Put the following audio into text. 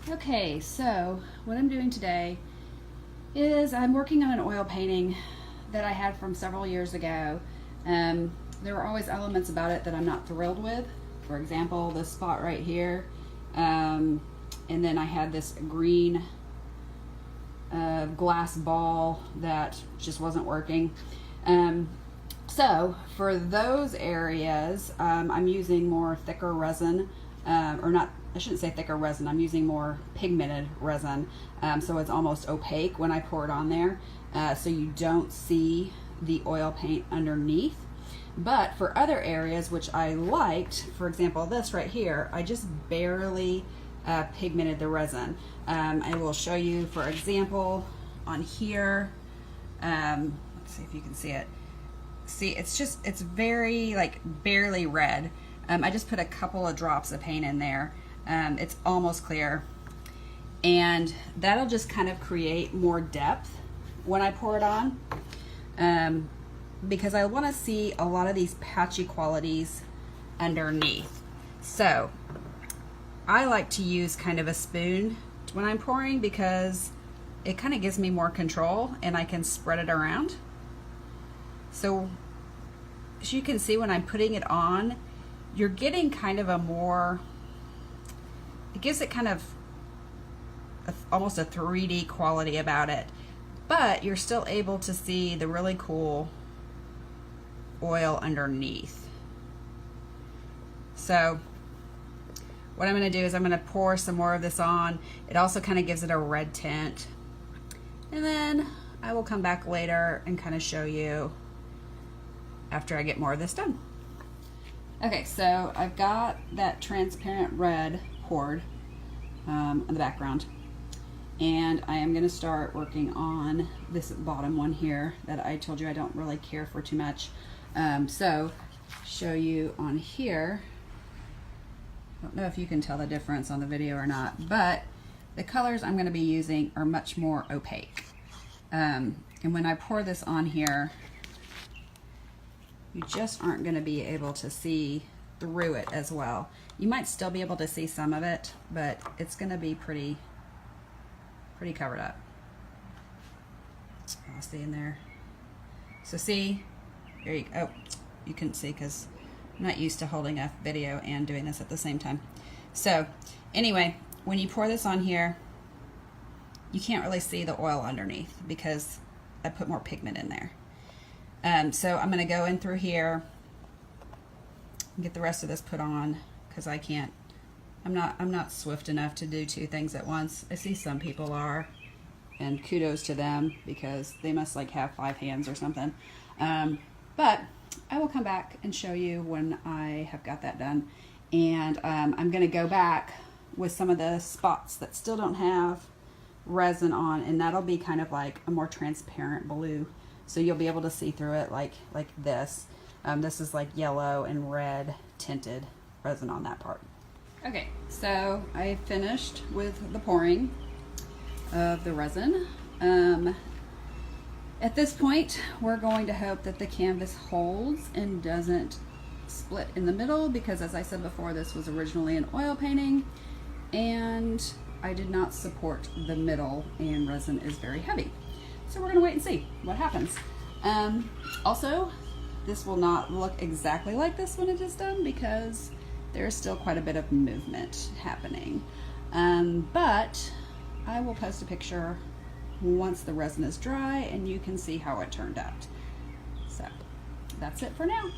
Okay, so what I'm doing today is I'm working on an oil painting that I had from several years ago. There were always elements about it that I'm not thrilled with. For example, this spot right here. And then I had this green glass ball that just wasn't working. So for those areas, I'm using more thicker resin, or not, I shouldn't say thicker resin, I'm using more pigmented resin. So it's almost opaque when I pour it on there. So you don't see the oil paint underneath. But for other areas, which I liked, for example, this right here, I just barely pigmented the resin. I will show you, for example, on here, let's see if you can see it. See, it's very, like, barely red. I just put a couple of drops of paint in there. It's almost clear. And that'll just kind of create more depth when I pour it on. Because I want to see a lot of these patchy qualities underneath. So I like to use kind of a spoon when I'm pouring because it kind of gives me more control and I can spread it around. So as you can see, when I'm putting it on, you're getting kind of a more, it gives it kind of almost a 3D quality about it, but you're still able to see the really cool oil underneath. So what I'm going to do is I'm going to pour some more of this on. It also kind of gives it a red tint. And then I will come back later and kind of show you after I get more of this done. Okay, so I've got that transparent red poured in the background. And I am going to start working on this bottom one here that I told you I don't really care for too much. So show you on here. I don't know if you can tell the difference on the video or not, but the colors I'm going to be using are much more opaque. And when I pour this on here, you just aren't going to be able to see through it as well. You might still be able to see some of it, but it's going to be pretty covered up. I'll see in there. So see, there you go. Oh, you couldn't see because I'm not used to holding a video and doing this at the same time. So anyway, when you pour this on here, you can't really see the oil underneath because I put more pigment in there. So I'm going to go in through here and get the rest of this put on because I can't. I'm not swift enough to do two things at once. I see some people are, and kudos to them because they must like have 5 hands or something. But I will come back and show you when I have got that done. And I'm going to go back with some of the spots that still don't have resin on, and that'll be kind of like a more transparent blue. So you'll be able to see through it like this. This is like yellow and red tinted resin on that part. Okay, so I finished with the pouring of the resin. At this point, we're going to hope that the canvas holds and doesn't split in the middle because, as I said before, this was originally an oil painting and I did not support the middle, and resin is very heavy. So we're going to wait and see what happens. Also, this will not look exactly like this when it is done because there's still quite a bit of movement happening. But I will post a picture once the resin is dry and you can see how it turned out. So that's it for now.